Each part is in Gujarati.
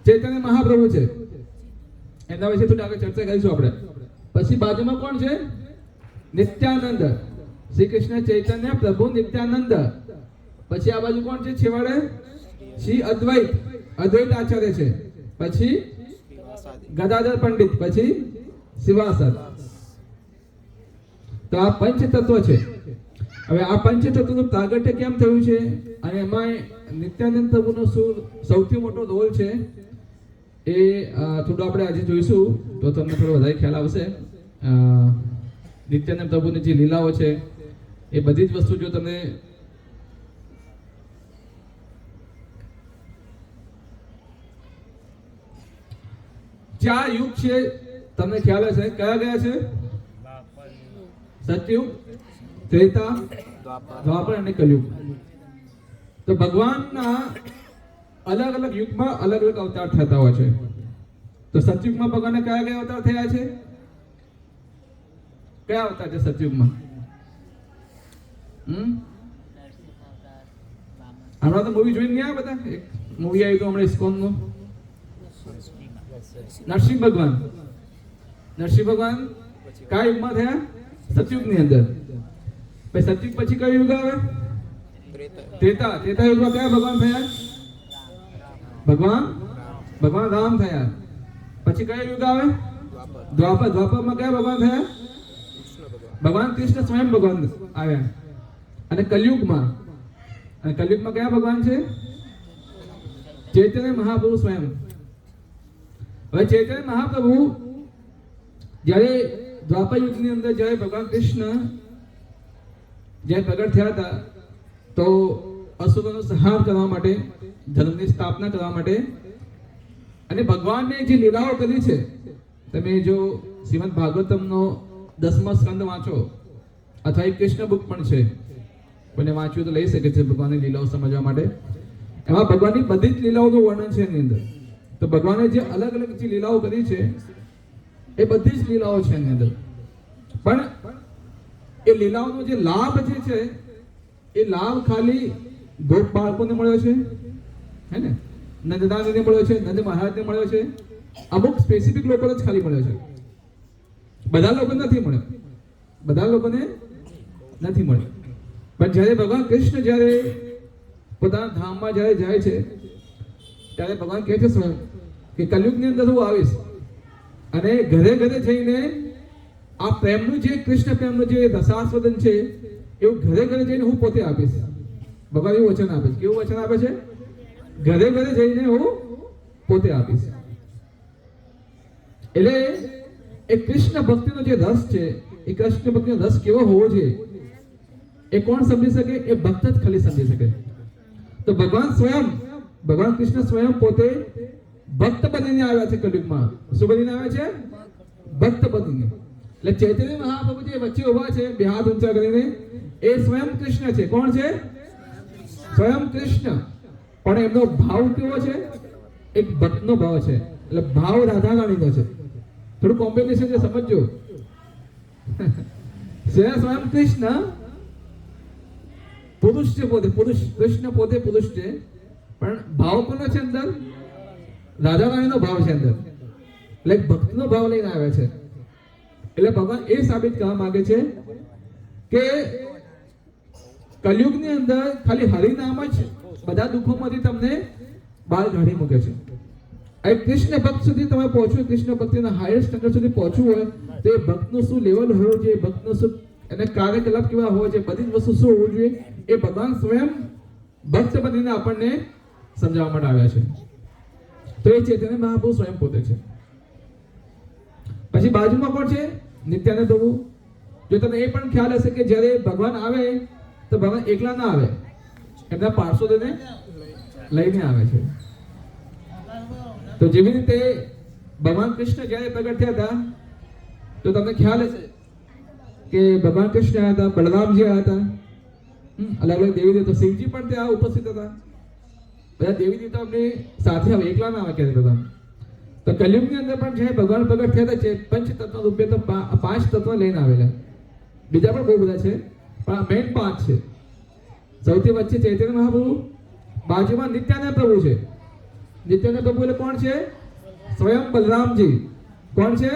ચૈતન્ય મહાપ્રભુ છે, એના વિશે થોડી આગળ ચર્ચા કરીશું આપણે. પછી બાજુમાં કોણ છે? નિત્યાનંદ. શ્રી કૃષ્ણ ચૈતન્ય પ્રભુ નિત્યાનંદ. પછી આ બાજુ કોણ છે? છેવાડે શ્રી અદ્વૈત, અદ્વૈત આચાર્ય છે. પછી ગદાધર પંડિત, પછી શિવાસદ. તો આ પંચ તત્વ છે. હવે આ પંચ તત્વનું પ્રાગટ્ય કેમ થયું છે અને એમાં નિત્યાનંદ પ્રભુનો શું સૌથી મોટો રોલ છે એ થોડું આપણે આજે જોઈશું તો તમને થોડો વધારે ખ્યાલ આવશે. નિત્યાનંદ પ્રભુની જે લીલાઓ છે એ બધી જ વસ્તુ જો તમે ચાર યુગ છે તમને ખ્યાલ હશે કયા કયા છે? સતયુગ, ત્રેતા, દ્વાપર અને કલયુગ. તો ભગવાનના અલગ અલગ યુગમાં અલગ અલગ અવતાર થતા હોય છે. તો સતયુગમાં ભગવાનના કયા કયા અવતાર થયા છે? કયા અવતાર છે સતયુગમાં? હમણાં તો મૂવી જોઈને ગયા બધા. એક મૂવી આવ્યું હતું હમણાં ઇસ્કોનનું, નરસિંહ ભગવાન. નરસિંહ ભગવાન કયા યુગમાં થયા? સતયુગની અંદર. પછી સતયુગ પછી કયો યુગ આવે? ત્રેતા. ત્રેતા યુગમાં કયા ભગવાન થયા? ભગવાન રામ થયા. પછી કયો યુગ આવે? દ્વાપર. દ્વાપરમાં કયા ભગવાન થયા? ભગવાન કૃષ્ણ સ્વયં ભગવાન આવ્યા. અને કલયુગમાં કયા ભગવાન છે? ચૈતન્ય મહાપ્રભુ સ્વયં. હવે ચૈતન્ય મહાપ્રભુ જ્યારે દ્વાપર યુગની અંદર જ્યારે ભગવાન કૃષ્ણ જ્યારે પ્રગટ થયા હતા તો અસુરોનો સંહાર કરવા માટે, ધર્મની સ્થાપના કરવા માટે, અને ભગવાનને જે લીલાઓ કરી છે તમે જો શ્રીમદ ભાગવતમનો 10મા સ્કંદ વાંચો અથવા એક કૃષ્ણ બુક પણ છે, કોઈને વાંચ્યું તો લઈ શકે છે ભગવાનની લીલાઓ સમજવા માટે. એમાં ભગવાનની બધી જ લીલાઓનું વર્ણન છે એની અંદર. તો ભગવાને જે અલગ અલગ જે લીલાઓ કરી છે એ બધી જ લીલાઓ છે એની અંદર. પણ એ લીલાઓનો જે લાભ જે છે એ લાભ ખાલી ગોપ બાળકોને મળ્યો છે, હે ને, નંદનાને મળ્યો છે, નંદ મહારાજને મળ્યો છે, અમુક સ્પેસિફિક લોકોને જ ખાલી મળ્યો છે. બધા લોકોને નથી મળ્યો, બધા લોકોને નથી મળ્યો. પણ જ્યારે ભગવાન કૃષ્ણ જ્યારે પોતાના ધામમાં જ્યારે જાય છે ત્યારે ભગવાન કહે છે સ્વયં કે કલયુગની અંદર હું આવીશ અને ઘરે ઘરે જઈને આ પ્રેમનું જે કૃષ્ણ પ્રેમનું જે રસાસ્વાદન છે એવું ઘરે ઘરે જઈને હું પોતે આપીશ. ભગવાન એવું વચન આપે છે. કેવું વચન આપે છે? ઘરે ઘરે જઈને હું પોતે આપીશ. એટલે એ કૃષ્ણ ભક્તિનો જે રસ છે એ કૃષ્ણ ભક્તિનો રસ કેવો હોવો જોઈએ એ કોણ સમજી શકે? એ ભક્ત જ ખાલી સમજી શકે. તો ભગવાન કૃષ્ણ સ્વયં પોતે ભક્ત બનીને આવ્યા છે કલયુગમાં. શું બનીને આવ્યા છે? ભક્ત બનીને. એટલે ચૈતન્ય મહાપ્રભુ જે વચ્ચે ઉભા છે બે હાથ ઊંચા કરીને એ સ્વયં કૃષ્ણ છે. કોણ છે? સ્વયં કૃષ્ણ. પણ એમનો ભાવ કેવો છે? એક ભક્તનો ભાવ છે. એટલે ભાવ રાધા રાણીનો છે. થોડું કોમ્બિનેશન છે, સમજજો. સ્વયં કૃષ્ણ પુરુષ છે, પોતે પુરુષ. કૃષ્ણ પોતે પુરુષ છે પણ ભાવ કોનો છે અંદર? રાધા રાણીનો ભાવ છે અંદર. એટલે ભક્તિનો ભાવ લઈને આવે છે. એટલે ભગવાન એ સાબિત કરવા માંગે છે કે કલયુગની અંદર ખાલી હરિનામ જ બધા દુઃખોમાંથી તમને બહાર કાઢી મૂકે છે. આ કૃષ્ણ ભક્ત સુધી તમે પહોંચો, કૃષ્ણ ભક્તિના હાઈએસ્ટ સ્ટેન્ડર્ડ સુધી પહોંચવું હોય તો એ ભક્તનું શું લેવલ હોવું જોઈએ, ભક્તનું શું એને કાર્યકલાપ કેવા હોવો જોઈએ, બધી જ વસ્તુ શું હોવું જોઈએ એ ભગવાન સ્વયં ભક્ત બનીને આપણને સમજાવવા માટે આવ્યા છે. તો એ ચૈતન્ય મહાપ્રભુ સ્વયં પોતે છે. પછી બાજુમાં કોણ છે? નિત્યાનંદ પ્રભુ. જો તમને એ પણ ખ્યાલ હશે કે જ્યારે ભગવાન આવે તો ભગવાન એકલા ના આવે, એમના પાર્ષદોને લઈને આવે છે. તો જેવી રીતે ભગવાન કૃષ્ણ જ્યારે પ્રગટ થયા હતા તો તમને ખ્યાલ હશે કે ભગવાન કૃષ્ણ આવ્યા હતા, બલરામજી આવ્યા હતા, અલગ અલગ દેવી દેવતા, શિવજી પણ ત્યાં ઉપસ્થિત હતા. બધા દેવી દેવતા અમને સાથે આવે, એકલા ના આવે ક્યારે ભગવાન. તો કલયુગની અંદર પણ જે ભગવાન પ્રગટ થયા હતા પંચ તત્વ રૂપે તો 5 તત્વ લઈને આવેલા. બીજા પણ બહુ બધા છે પણ આ મેઇન 5 છે. સૌથી વચ્ચે ચૈતન્ય મહાપ્રભુ, બાજુમાં નિત્યાનંદ પ્રભુ છે. નિત્યાનંદ પ્રભુ એટલે કોણ છે? સ્વયં બલરામજી. કોણ છે?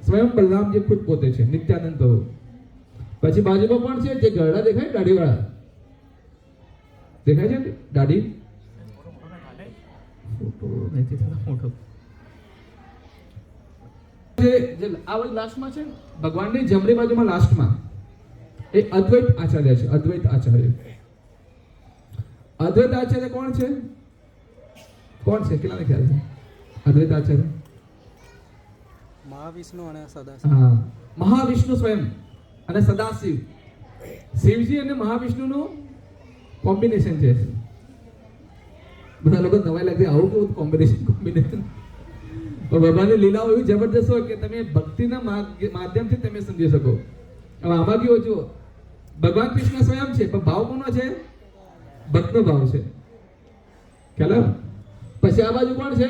સ્વયં બલરામજી ખુદ પોતે છે નિત્યાનંદ પ્રભુ. પછી બાજુમાં કોણ છે? જે ગરડા દેખાય દાઢી વાળા દેખાય છે, દાઢી ફોટો નથી થતો મોટો. જે આ વાળી લાસ્ટમાં છે ભગવાનની જમણી બાજુમાં લાસ્ટમાં એ અદ્વૈત આચાર્ય છે. અદ્વૈત આચાર્ય. અદ્વૈત આચાર્ય કોણ છે? કોણ છે? કેટલાને ખ્યાલ છે અદ્વૈત આચાર્ય? મહાવિષ્ણુ અને સદાશિવ. હા, મહાવિષ્ણુ સ્વયં અને સદાશિવ. શિવજી અને મહાવિષ્ણુનું કોમ્બિનેશન છે. બધા લોકો નવાઈ લાગતી આવું કેવું કોમ્બિનેશન. પણ ભગવાનની લીલાઓ એવી જબરદસ્ત હોય કે તમે ભક્તિના માધ્યમથી તમે સમજી શકો. હવે આમાં કેવું જુઓ, ભગવાન કૃષ્ણ સ્વયં છે પણ ભાવ કોનો છે? ભક્તનો ભાવ છે. ખ્યાલ? પછી આ બાજુ કોણ છે?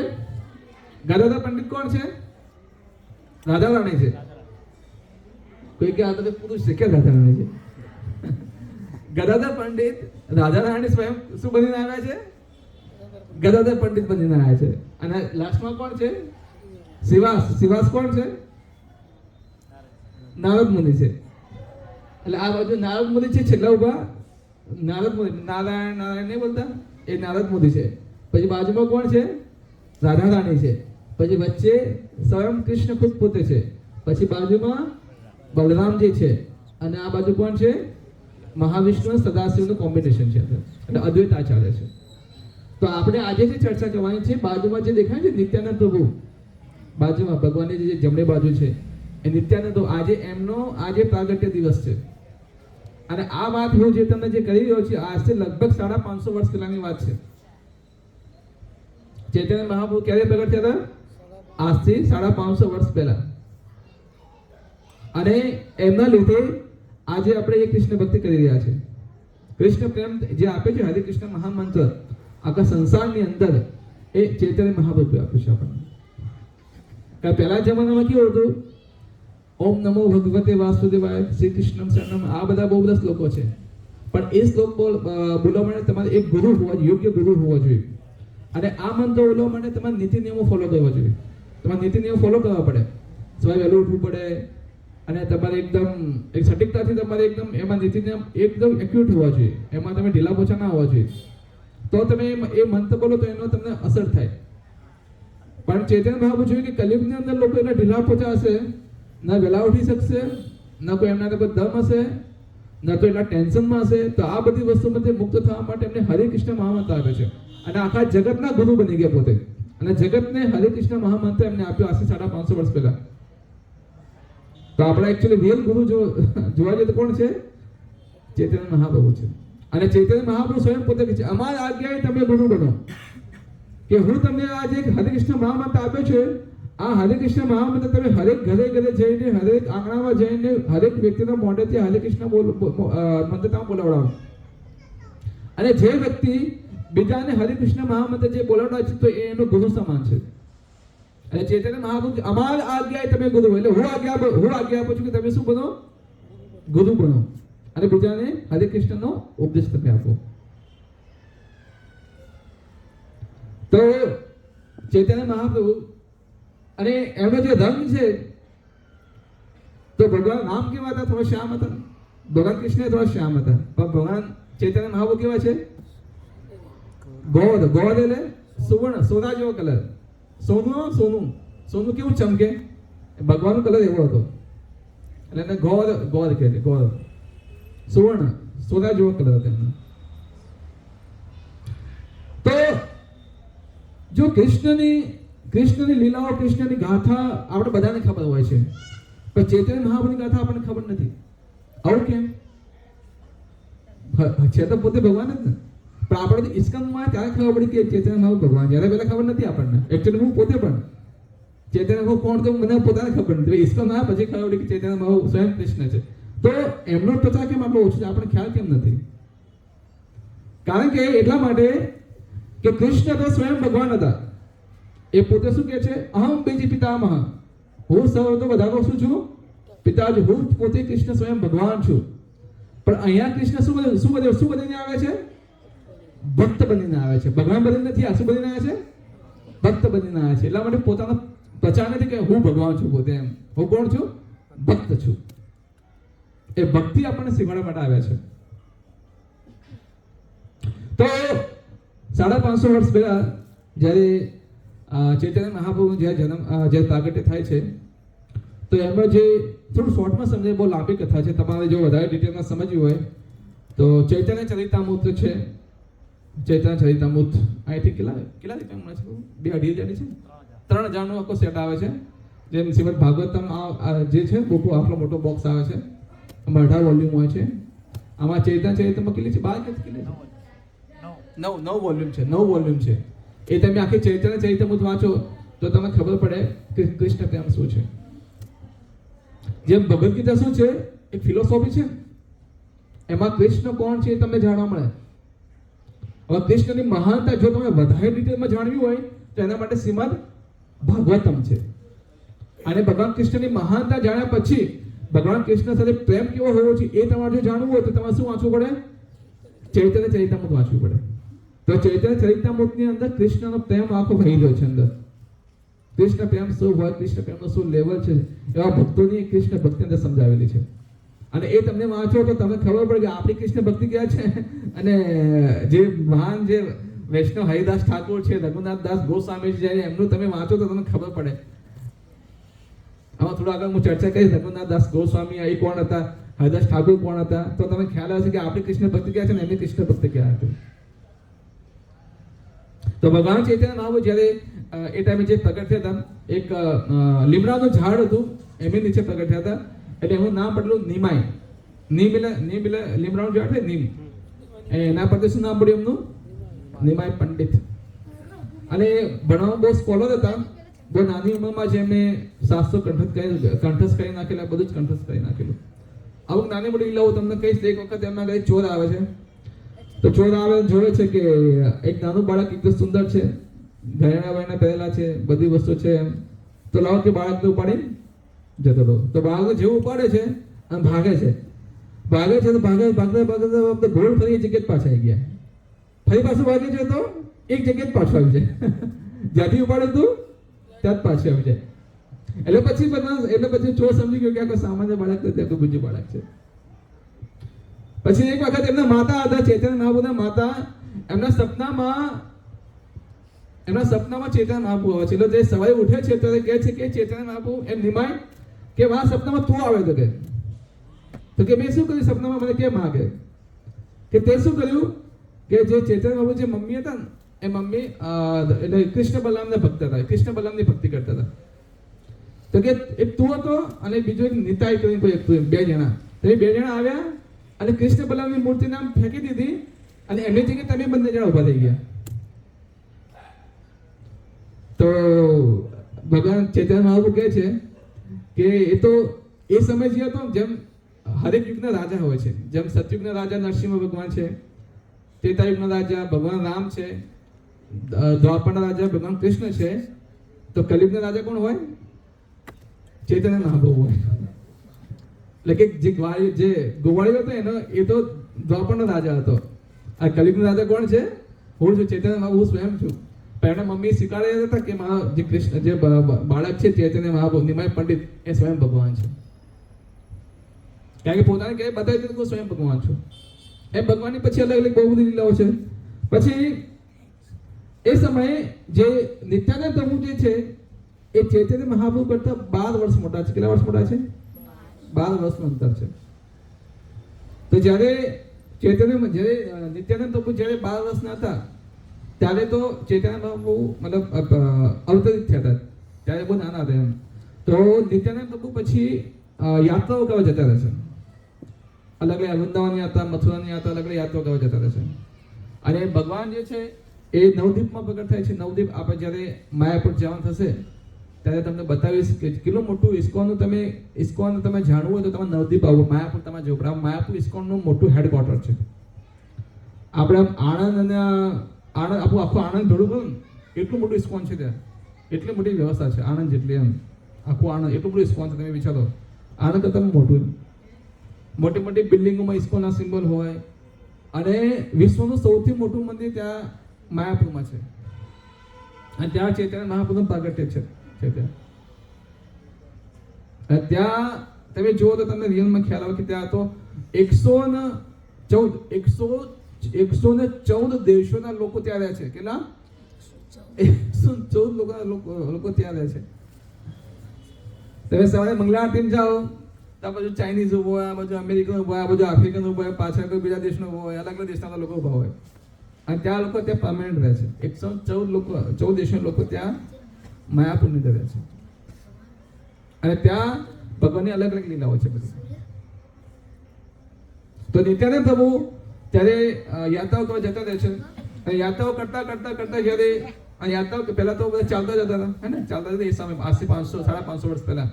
ગદાધર પંડિત કોણ છે? રાધા રાણી છે. કોઈ કે આ તો પુરુષ છે કે રાધા રાણી છે? ગદાધર પંડિત રાધા રાણી સ્વયં શું બનીને આવ્યા છે? ગદાધર પંડિત બનીને આવ્યા છે. અને લાસ્ટમાં કોણ છે? શિવાસ. શિવાસ કોણ છે? નારદ મુનિ છે. એટલે આ બાજુ નારદ મુનિ છે, છેલ્લા ઉભા નારદ મુનિ. નારાયણ નારાયણ નહીં બોલતા, એ નારદ મુનિ છે. પછી બાજુમાં કોણ છે? રાધા રાણી છે. પછી વચ્ચે સ્વયં કૃષ્ણ ખુદ પોતે છે. પછી બાજુમાં બલરામજી છે. અને આ બાજુ કોણ છે? મહાવિષ્ણુ સદાશિવનું કોમ્બિનેશન છે. એટલે અદ્વૈત આચાર્ય છે. તો આપણે આજે જે ચર્ચા કરવાની છે, બાજુમાં જે દેખાય છે નિત્યાનંદ પ્રભુ, બાજુમાં ભગવાનની જે જમણી બાજુ છે એ નિત્યાનંદ પ્રભુ. આજે એમનો આજે પ્રાગટ્ય દિવસ છે. અને આ વાત હું જે તમને જે કરી રહ્યો છું આજથી લગભગ 550 વર્ષ પહેલાની વાત છે. ચૈતન્ય મહાપ્રભુ ક્યારે પ્રગટ થયા હતા? આજથી 550 વર્ષ પહેલા. અને એમના લીધે આજે આપણે એ કૃષ્ણ ભક્તિ કરી રહ્યા છે. કૃષ્ણ પ્રેમ જે આપે છે હરે કૃષ્ણ મહામંત્ર આખા સંસારની અંદર એ ચૈતન્ય મહાપ્રભુ આપ્યું છે આપણને. કારણ પહેલા જમાનામાં કેવું હતું? ઓમ નમો ભગવતે વાસુદેવાય, શ્રી કૃષ્ણ શરણમ, આ બધા બહુ બધા શ્લોકો છે. પણ એ શ્લોક બોલવા માટે તમારે એક ગુરુ હોવા જોઈએ, યોગ્ય ગુરુ હોવો જોઈએ. અને આ મંત્ર બોલવા માટે તમારે નીતિ નિયમો ફોલો કરવા જોઈએ. તમારે નીતિ નિયમો ફોલો કરવા પડે. સવારે વહેલું ઉઠવું પડે અને તમારે એકદમ એક સટીકતાથી તમારે એકદમ એમાં નીતિ નિયમ એકદમ એક્યુટ હોવા જોઈએ. એમાં તમે ઢીલા પોચા ના હોવા જોઈએ. તો તમે એ મંત્ર બોલો તો એનો તમને અસર થાય. પણ ચૈતન્ય મહાપ્રભુ જોયું કે કલિયુગની અંદર લોકો એટલા ઢીલા પોચા હશે, ના વહેલા ઉઠી શકશે, ના કોઈ એમના કોઈ દમ હશે, ના તો એટલા ટેન્શનમાં હશે. તો આ બધી વસ્તુમાંથી મુક્ત થવા માટે એમને હરે કૃષ્ણ મહામંત્ર આપે છે. અને આખા જગતના ગુરુ બની ગયા પોતે. અને જગતને હરે કૃષ્ણ મહામંત્ર એમને આપ્યો આજથી 550 વર્ષ પહેલા. તો આપણા એકચ્યુઅલી રિયલ ગુરુ જોવા જઈએ તો કોણ છે? ચૈતન્ય મહાપ્રભુ છે. અને ચૈતન્ય મહાપ્રભુ સ્વયં પોતે કહે છે અમારા આજ્ઞાએ તમે ગુરુ બનો. કે હું તમને આજે એક હરે કૃષ્ણ મહામંત્ર આપ્યો છે. આ હરે કૃષ્ણ મહામંત્ર તમે હરેક ઘરે ઘરે જઈને, હરેક આંગણામાં જઈને, હરેક વ્યક્તિના મોઢેથી હરે કૃષ્ણ મંત્ર તમે બોલાવડાવો. અને જે વ્યક્તિ બીજાને હરે કૃષ્ણ મહામંત્ર જે બોલાવડાવે છે તો એ એનો ગુરુ સમાન છે. અને ચૈતન્ય મહાપ્રભુ અમારા આજ્ઞાએ તમે ગુરુ, એટલે હું આજ્ઞા આપું છું કે તમે શું બનો? ગુરુ બનો. અને બીજાને હરે કૃષ્ણનો ઉપદેશ તમે આપો. તો ચૈતન્ય મહાપ્રભુ અને એમનો જે રંગ છે તો ભગવાન રામ કેવા હતા? થોડા શ્યામ હતા. ભગવાન કૃષ્ણ થોડા શ્યામ હતા. પણ ભગવાન ચૈતન્ય મહાપ્રભુ કેવા છે? ગોદ. ગોદ એટલે સુવર્ણ, સોના જેવો કલર. સોનું કેવું ચમકે? ભગવાનનો કલર એવો હતો. એટલે એને ગોદ કહે છે. ગોદ સુવર્ણ, સોના જેવો કલર હતો એમનો. તો જો કૃષ્ણની લીલાઓ, કૃષ્ણની ગાથા આપણે બધાને ખબર હોય છે, પણ ચૈતન્ય મહાપ્રભુની ગાથા આપણને ખબર નથી. આવું કેમ? છે તો પોતે ભગવાન જ ને. પણ આપણે ઇસ્કોનમાં ત્યારે ખબર પડી કે ચૈતન્ય મહાપ્રભુ ભગવાન. જ્યારે પહેલા ખબર નથી આપણને. એકચ્યુઅલી હું પોતે પણ ચૈતન્ય મહાપ્રભુ કોણ તો મને પોતાને ખબર નથી. ઇસ્કોન આવ્યા પછી ખબર પડી કે ચૈતન્ય મહાપ્રભુ સ્વયં કૃષ્ણ છે. તો એમનો પ્રચાર કેમ આટલો ઓછો છે? આપણે ખ્યાલ કેમ નથી? કારણ કે એટલા માટે કે કૃષ્ણ તો સ્વયં ભગવાન હતા. એ પોતે શું કહે છે? અહમ બીજી પિતામહ, હું સૌ તો બધાનો શું છું? પિતાજી. હું પોતે કૃષ્ણ સ્વયં ભગવાન છું. પણ અહીંયા કૃષ્ણ શું બનીને આવે છે? ભક્ત બનીને આવે છે. ભગવાન બનીને નથી, આ શું બનીને આવે છે? ભક્ત બનીને આવે છે. એટલા માટે પોતાનો પ્રચાર નથી કે હું ભગવાન છું પોતે, એમ હું કોણ છું? ભક્ત છું. એ ભક્તિ આપણને શીખવાડવા માટે આવ્યા છે. તો 550 વર્ષ પહેલા જ્યારે ચૈતન્ય મહાપ્રભુ જ્યારે પ્રાગટ્ય થાય છે, તો એમાં જે થોડું શોર્ટમાં સમજાય, બહુ લાંબી કથા છે, તમારે જો વધારે ડિટેલમાં સમજવી હોય તો ચૈતન્ય ચરિતામૃત છે. ચૈતન્ય ચરિતામૃત અહીંથી કેટલા રૂપિયા મળે છે? 2-2.5 હજારની છે. 3,000નો આખો સેટ આવે છે. જેમ શ્રીમદ ભાગવતમ જે છે બુક, આટલો મોટો બોક્સ આવે છે, આમાં 18 વોલ્યુમ હોય છે. આમાં ચૈતન્ય ચરિતામાં કેટલી છે? 12 કેટલી છે? 9 વોલ્યુમ છે. 9 વોલ્યુમ છે. એ તમે આખી ચૈતન્ય ચરિતામૃત વાંચો તો તમને ખબર પડે કે કૃષ્ણ પ્રેમ શું છે. જેમ ભગવદ ગીતા શું છે? એક ફિલોસોફી છે. એમાં કૃષ્ણ કોણ છે એ તમને જાણવા મળે. હવે કૃષ્ણની મહાનતા જો તમે વધારે ડિટેલમાં જાણવી હોય તો એના માટે શ્રીમદ ભાગવતમ છે. અને ભગવાન કૃષ્ણની મહાનતા જાણ્યા પછી ભગવાન કૃષ્ણ સાથે પ્રેમ કેવો હોવો છે એ તમારે જો જાણવું હોય તો તમારે શું વાંચવું પડે? ચૈતન્ય ચરિતામૃત વાંચવું પડે. તો ચૈતન્ય ચરિતામૃતની અંદર કૃષ્ણનો પ્રેમ આખો વહેલો છે. અંદર કૃષ્ણ પ્રેમ શું હોય, કૃષ્ણ પ્રેમનો શું લેવલ છે, એવા ભક્તોની કૃષ્ણ ભક્તિ અંદર સમજાવેલી છે. અને એ તમને વાંચો તો તમને ખબર પડે કે આપણી કૃષ્ણ ભક્તિ ક્યાં છે. અને જે મહાન જે વૈષ્ણવ હરિદાસ ઠાકોર છે, રઘુનાથ દાસ ગોસ્વામી છે, એમનું તમે વાંચો તો તમને ખબર પડે. આમાં થોડા આગળ હું ચર્ચા કરીશ. રઘુનાથ દાસ ગોસ્વામી એ કોણ હતા, હરિદાસ ઠાકોર કોણ હતા, તો તમને ખ્યાલ આવશે કે આપણી કૃષ્ણ ભક્તિ ક્યાં છે ને એમની કૃષ્ણ ભક્તિ ક્યાં હતી. તો ભગવાન ચૈતન્ય મહાપ્રભુ જ્યારે એ ટાઈમે જે પ્રગટ થયા હતા, એક લીમડાનું ઝાડ હતું એમની નીચે પ્રગટ થયા હતા. એટલે એનું નામ પડેલું નિમાય. નીમ એટલે લીમડાનું ઝાડ છે, નીમ. એના પરથી શું નામ પડ્યું એમનું? નિમાય પંડિત. અને ભણવામાં બહુ સ્કોલર હતા. બહુ નાની ઉંમરમાં જ એમને શાસ્ત્રો કંઠસ્થ કરી નાખેલા, બધું જ કંઠસ્થ કરી નાખેલું. અમુક નાની મોટી લીલાઓ તમને કહીશ. એક વખત એમના ઘરે ચોર આવે છે. તો ચોર આવે જોવે છે કે એક નાનું બાળક એકદમ સુંદર છે, ઘરેણા વરેણા પહેરેલા છે, બધી વસ્તુ છે એમ. તો લાવો કે બાળકને ઉપાડી જતો હતો. તો બાળક જેવું ઉપાડે છે અને ભાગે છે તો ભાગતા ગોળ ફરી એક જગ્યાએ પાછા આવી ગયા. ફરી પાછું ભાગે છે તો એક જગ્યાએ પાછું આવી જાય. જ્યાંથી ઉપાડે તું ત્યાં જ પાછું આવી જાય. એટલે પછી ચોર સમજી ગયો કે આ કોઈ સામાન્ય બાળક નથી, આ કોઈ ગુજ્જુ બાળક છે. પછી એક વખત એમના માતા હતા, ચૈતન્ય મહાપ્રભુના માતા, એમના સપનામાં ચૈતન્ય મહાપ્રભુ આવે છે. એટલે જે સવારે ઉઠે છે ત્યારે કહે છે કે ચૈતન્ય મહાપ્રભુ એમ નિમાય કે આ સપનામાં તું આવે તો કે મેં શું કર્યું સપનામાં, મને કેમ માગે કે તે શું કર્યું કે જે ચૈતન્ય મહાપ્રભુ જે મમ્મી હતા ને એ મમ્મી એટલે કૃષ્ણ બલરામના ભક્ત હતા, કૃષ્ણ બલરામની ભક્તિ કરતા હતા. તો કે એક તું હતો અને બીજો એક નિતાઈ કરીને કોઈ એક તું, 2 જણા. તો એ 2 જણા આવ્યા અને કૃષ્ણ બલરામની મૂર્તિને આમ ફેંકી દીધી અને એમની જગ્યાએ તમે બંને જણા ઉભા થઈ ગયા. તો ભગવાન ચૈતન્ય મહાપ્રભુ કહે છે કે એ તો એ સમય જે હતો જેમ હરેક યુગના રાજા હોય છે. જેમ સતયુગના રાજા નરસિંહ ભગવાન છે, ત્રેતાયુગના રાજા ભગવાન રામ છે, દ્વાપરના રાજા ભગવાન કૃષ્ણ છે, તો કલિયુગના રાજા કોણ હોય? ચૈતન્ય મહાપ્રભુ હોય. એટલે કે જે ગોવાળીઓ હતો એનો એ તો દ્વાપરનો રાજા હતો. આ કલિયુગનો રાજા કોણ છે? હું છું, ચૈતન્ય મહાપ્રભુ સ્વયં છું. પણ એના મમ્મી શીખવાડ્યા હતા કે મારા જે કૃષ્ણ જે બાળક છે ચૈતન્ય મહાપ્રભુ નિમાય પંડિત એ સ્વયં ભગવાન છે. કારણ કે પોતાને કહે બતાવી દીધું કે સ્વયં ભગવાન છું. એમ ભગવાનની પછી અલગ અલગ બહુ બધી લીલાઓ છે. પછી એ સમયે જે નિત્યાનંદ પ્રભુ જે છે એ ચૈતન્ય મહાપ્રભુ કરતા 12 વર્ષ મોટા છે. કેટલા વર્ષ મોટા છે? 12 વર્ષનું અંતર છે. તો જ્યારે નિત્યાનંદ પ્રભુ જ્યારે 12 વર્ષના હતા ત્યારે તો ચૈતન્ય મહાપ્રભુ મતલબ અવતરિત થયા હતા, ત્યારે બહુ નાના હતા એમ. તો નિત્યાનંદ પ્રભુ પછી યાત્રાઓ કરવા જતા રહે છે. અલગ અલગ વૃંદાવનની યાત્રા, મથુરાની યાત્રા, અલગ અલગ યાત્રાઓ કરવા જતા રહે છે. અને ભગવાન જે છે એ નવદીપમાં પ્રગટ થાય છે. નવદીપ આપણે જ્યારે માયાપુર જવાનું થશે ત્યારે તમને બતાવીશ કે કેટલું મોટું ઇસ્કોનનું તમે જાણવું હોય તો તમે નવદીપ આવો, માયાપુર તમે જવું પડે. માયાપુર ઇસ્કોનનું મોટું હેડક્વાર્ટર છે. આપણે આણંદ અને આખું આણંદ ભેળું કરું ને એટલું મોટું ઇસ્કોન છે ત્યાં. એટલી મોટી વ્યવસ્થા છે આણંદ જેટલી એમ. આખું આણંદ એટલું બધું ઇસ્કોન છે, તમે વિચારો. આણંદ કરતાં મોટું મોટી મોટી બિલ્ડિંગોમાં ઇસ્કોનના સિમ્બોલ હોય, અને વિશ્વનું સૌથી મોટું મંદિર ત્યાં માયાપુરમાં છે અને ત્યાં ચૈતન્ય મહાપ્રભુનું પ્રાગટ્ય છે ત્યાં. અને ત્યાં તમે જુઓ તો તમને રિયલમાં ખ્યાલ આવે કે ત્યાં તો 114 દેશોના લોકો ત્યાં રહે છે. કેટલા? 114 લોકો ત્યાં રહે છે. તમે સવારે મંગળા આરતી જાઓ તો આ બાજુ ચાઇનીઝ ઉભો હોય, આ બાજુ અમેરિકન ઉભો હોય, આ બાજુ આફ્રિકન ઉભો હોય, પાછળ કોઈ બીજા દેશનો ઉભો હોય, અલગ અલગ દેશના લોકો ઉભા હોય અને ત્યાં લોકો ત્યાં પરમેનન્ટ રહે છે. 114 દેશના લોકો ત્યાં માયાપુરની અંદર રહે છે અને ત્યાં ભગવાનની અલગ અલગ લીલાઓ છે બધી. તો નિત્યાનંદ પ્રભુ ત્યારે યાત્રાઓ કરવા જતા રહે છે અને યાત્રાઓ કરતા જ્યારે યાત્રાઓ પહેલા તો બધા ચાલતા જતા હતા, હે ને, ચાલતા જતા. એ સમય આજથી 500-550 વર્ષ પહેલા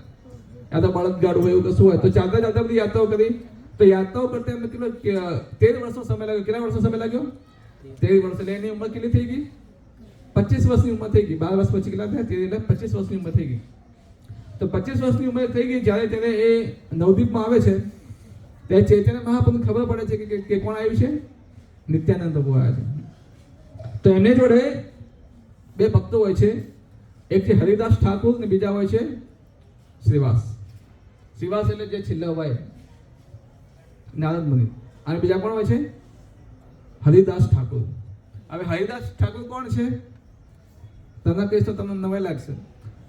યા તો બળદગાડું હોય એવું કશું હોય તો ચાલતા બધી યાત્રાઓ કરી. તો યાત્રાઓ કરતા એમને કેટલો 13 વર્ષનો સમય લાગ્યો. કેટલા વર્ષનો સમય લાગ્યો? 13 વર્ષ. એટલે એની ઉંમર કેટલી થઈ ગઈ? 25 વર્ષની ઉંમર થઈ ગઈ. 12 વર્ષ પછી કેટલા થયા? 13 એટલે 25 વર્ષની ઉંમર થઈ ગઈ. તો 25 વર્ષની ઉંમર થઈ ગઈ જ્યારે તેને એ નવદ્વીપમાં આવે છે ત્યારે ચૈતન્ય મહાપ્રભુને ખબર પડે છે કે કોણ આવ્યું છે? નિત્યાનંદ પ્રભુ આવ્યા છે. તો એમની જોડે બે ભક્તો હોય છે, એક છે હરિદાસ ઠાકુર ને બીજા હોય છે શ્રીવાસ. શ્રીવાસ એટલે જે છેલ્લા હોય નારદ મુનિ, અને બીજા કોણ હોય છે? હરિદાસ ઠાકુર. હવે હરિદાસ ઠાકુર કોણ છે? તમને કહીશ તો તમને નવાઈ લાગશે.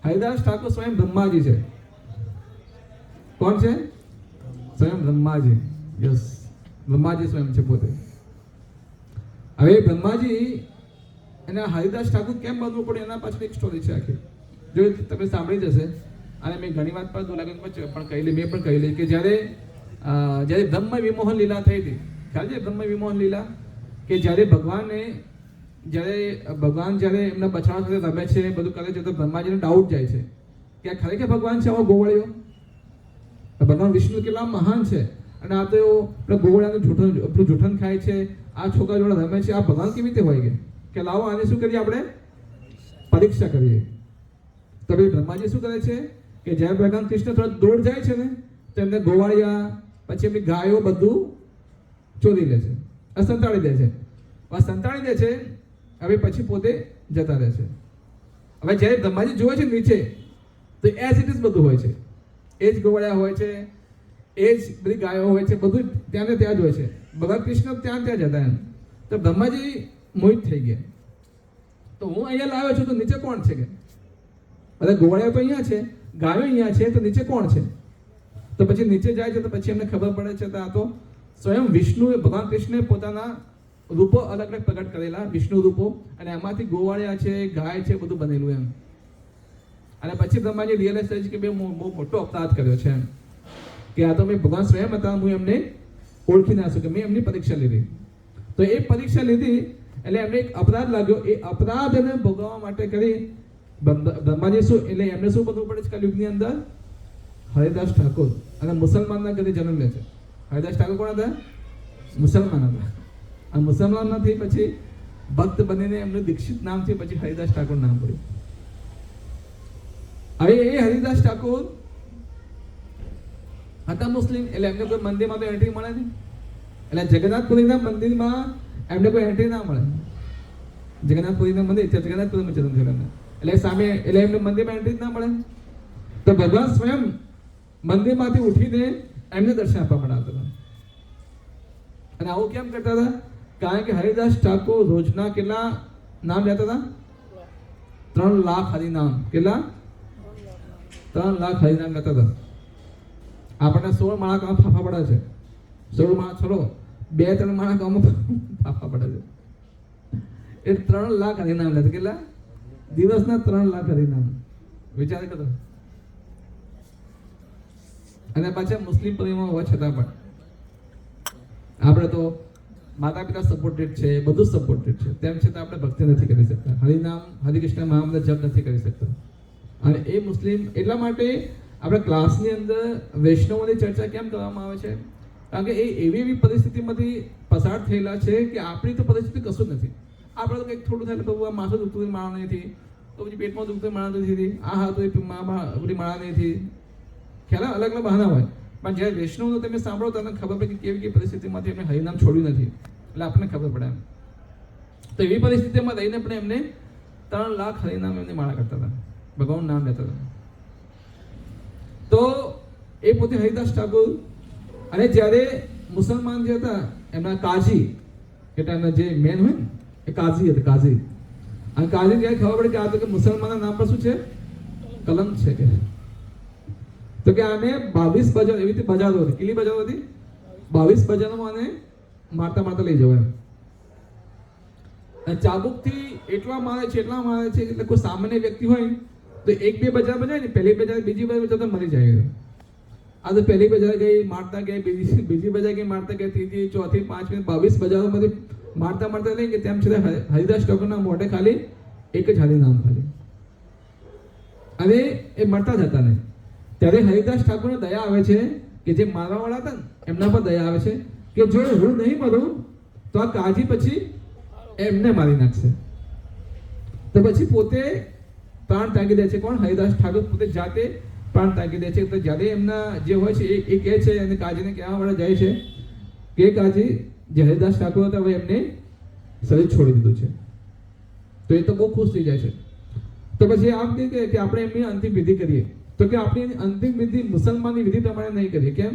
હરિદાસ ઠાકુર સ્વયં બ્રહ્માજી છે. કોણ છે? સ્વયં બ્રહ્માજી. યસ, બ્રહ્માજી સ્વયં છે પોતે. હવે બ્રહ્માજી અને હરિદાસ ઠાકુર કેમ બનવું પડે એના પાછળ એક સ્ટોરી છે આખી. જો તમે સાંભળી જશે અને મેં ઘણી વાત પર પણ કહી લી, મેં પણ કહી લી કે જ્યારે બ્રહ્મ વિમોહન લીલા થઈ હતી, ખ્યાલ છે બ્રહ્મ વિમોહન લીલા? કે જ્યારે ભગવાન જ્યારે એમના બછડા સાથે રમે છે, બધું કરે છે, તો બ્રહ્માજીને ડાઉટ જાય છે કે આ ખરેખર ભગવાન છે આવો ગોવળિયો? ભગવાન વિષ્ણુ કેટલા મહાન છે અને આ તો ગોવળિયાનું જૂઠન ખાય છે, આ છોકરા જોડે રમે છે, આ ભગવાન કેવી રીતે હોય કે લાવો આને શું કરીએ, આપણે પરીક્ષા કરીએ. તો ભાઈ બ્રહ્માજી શું કરે છે કે જ્યારે ભગવાન કૃષ્ણ થોડા દૂર જાય છે ને તો એમને ગોવાળિયા પછી એમની ગાયો બધું ચોરી લે છે, સંતાડી દે છે. સંતાડી દે છે. હવે પછી પોતે જતા રહે છે. હવે જ્યારે બ્રહ્માજી જોવે છે નીચે તો એઝ ઇટ ઇઝ બધું હોય છે, એ જ ગોવાળિયા હોય છે, એ જ બધી ગાયો હોય છે, બધું ત્યાં ને ત્યાં જ હોય છે. ભગવાન કૃષ્ણ ત્યાં જતા એમ. તો બ્રહ્માજી મોહિત થઈ ગયા. તો હું અહીંયા લાવ્યો છું તો નીચે કોણ છે? કે બધા ગોવાળિયા તો અહીંયા છે, ગાયો અહીંયા છે, તો નીચે કોણ છે? તો પછી નીચે જાય છે તો પછી એમને ખબર પડે છે કે આ તો સ્વયં વિષ્ણુ, ભગવાન કૃષ્ણે પોતાના રૂપો અલગ અલગ પ્રગટ કરેલા, વિષ્ણુ રૂપો, અને એમાંથી ગોવાળિયા છે, ગાય છે, બધું બનેલું એમ. અને પછી બ્રહ્માજી રિયલાઇઝ થાય છે કે મેં બહુ મોટો અપરાધ કર્યો છે એમ, કે આ તો મેં ભગવાન સ્વયં હતા, હું એમને ઓળખી ના શકું, મેં એમની પરીક્ષા લીધી. તો એ પરીક્ષા લીધી એટલે એમને એક અપરાધ લાગ્યો. એ અપરાધને ભોગવવા માટે કરી બ્રહ્માજી શું, એટલે એમને શું બનવું પડે છે કલયુગની અંદર? હરિદાસ ઠાકોર. અને મુસલમાનના ઘરે જન્મ લે છે. હરિદાસ ઠાકોર કોણ હતા? મુસલમાન હતા. આ મુસલમાનમાંથી પછી ભક્ત બનીને એમનું દીક્ષિત નામથી પછી હરિદાસ ઠાકોર નામ પડ્યું. હવે એ હરિદાસ ઠાકોર હતા મુસ્લિમ, એટલે એમને કોઈ મંદિરમાં તો એન્ટ્રી મળે નહીં. એટલે જગન્નાથપુરીના મંદિરમાં એમને કોઈ એન્ટ્રી ના મળે. જગન્નાથપુરીના મંદિર જગન્નાથપુરીમાં જન્મ થયેલો એમને, એટલે સામે, એટલે એમને મંદિરમાં એન્ટ્રી જ ના મળે. તો ભગવાન સ્વયં મંદિરમાંથી ઉઠીને એમને દર્શન આપવા માંડતા હતા. અને આવું કેમ કરતા હતા? કારણ કે હરિદાસ ઠાકોર રોજના કેટલા નામ લેતા હતા? 3 લાખ હરિનામ. કેટલા? 3 લાખ હરિનામ લેતા હતા. આપણને 16 માળા કામ ફાફા પડે છે. 16 માળા છોડો, 2-3 માળા કામ ફાફા પડે છે. એ 3 લાખ હરિનામ લેતા. કેટલા? દિવસના 3 લાખ હરિનામ. વિચાર કરો. અને પાછા મુસ્લિમ પરિવારમાં હોવા છતાં પણ આપણે તો માતા પિતા સપોર્ટેડ છે, બધું સપોર્ટેડ છે, તેમ છતાં આપણે ભક્તિ નથી કરી શકતા, હરિનામ હરિકૃષ્ણ મહામંત્ર જપ નથી કરી શકતા. અને એ મુસ્લિમ, એટલા માટે આપણે ક્લાસની અંદર વૈષ્ણવોની ચર્ચા કેમ કરવામાં આવે છે? કારણ કે એ એવી પરિસ્થિતિમાંથી પસાર થયેલા છે કે આપણી તો પરિસ્થિતિ કશું નથી. આપણે તો કંઈક થોડું થાય તો આ માથું દુખતું માળા નથી, તો પછી પેટમાં દુખતું માળા નથી, આ હાથ બધી માળા નથી, ખ્યાલ અલગ અલગ બહાના હોય. પણ જ્યારે વૈષ્ણવનો તમે સાંભળો તમને ખબર પડે કે કેવી કેવી પરિસ્થિતિમાંથી એમને હરિનામ છોડ્યું નથી. એટલે આપણને ખબર પડે એમ. તો એવી પરિસ્થિતિમાં રહીને પણ એમને 3 લાખ હરિનામ એમની માળા કરતા હતા, ભગવાનનું નામ લેતા હતા. તો એ પોતે હરિદાસ ઠાકોર. અને જ્યારે મુસલમાન જે હતા એમના કાઝી એટલે એમના જે મેન હોય ને એ કાઝી હતા, કાઝી. અને કાઝી જ્યારે ખબર પડે કે આ તો કે મુસલમાનના નામ પર શું છે, કલંક છે કે, તો કે આને 22 બજાર એવી રીતે બજારો હતી. કેટલી બજારો હતી? 22 બજારોમાં આને મારતા મારતા લઈ જવાય. અને ચાબુકથી એટલા મારે છે એટલે કોઈ સામાન્ય વ્યક્તિ હોય તો 1-2 બજારમાં જાય ને, પહેલી બજાર બીજી બજાર તો મરી જાય. આ તો પહેલી બજાર ગઈ મારતા ગઈ, બીજી બજાર ગઈ મારતા ગઈ, ત્રીજી, ચોથી, પાંચમી, 22 બજારોમાંથી મારતા મારતા લઈ કે તેમ છતાં હરિદાસ ઠાકોરના મોઢે ખાલી એક જ હરિનામ ખાલી. અને એ મરતા જ હતા ને. ત્યારે હરિદાસ ઠાકોરને દયા આવે છે કે જે મારવાવાળા હતા ને એમના પર દયા આવે છે કે જો હું નહીં મરું તો આ કાજી પછી એમને મારી નાખશે. તો પછી પોતે પ્રાણ ત્યાગી દે છે. કોણ? હરિદાસ ઠાકોર પોતે જાતે પ્રાણ ત્યાગી દે છે. તો જ્યારે એમના જે હોય છે એ કહે છે અને કાજીને કહેવા વાળા જાય છે કે કાજી જે હરિદાસ ઠાકોર હતા હવે એમને શરીર છોડી દીધું છે. તો એ તો બહુ ખુશ થઈ જાય છે. તો પછી આમ કે આપણે એમની અંતિમ વિધિ કરીએ. તો કે આપણી અંતિમ વિધિ મુસલમાનની વિધિ પ્રમાણે નહીં કરીએ. કેમ?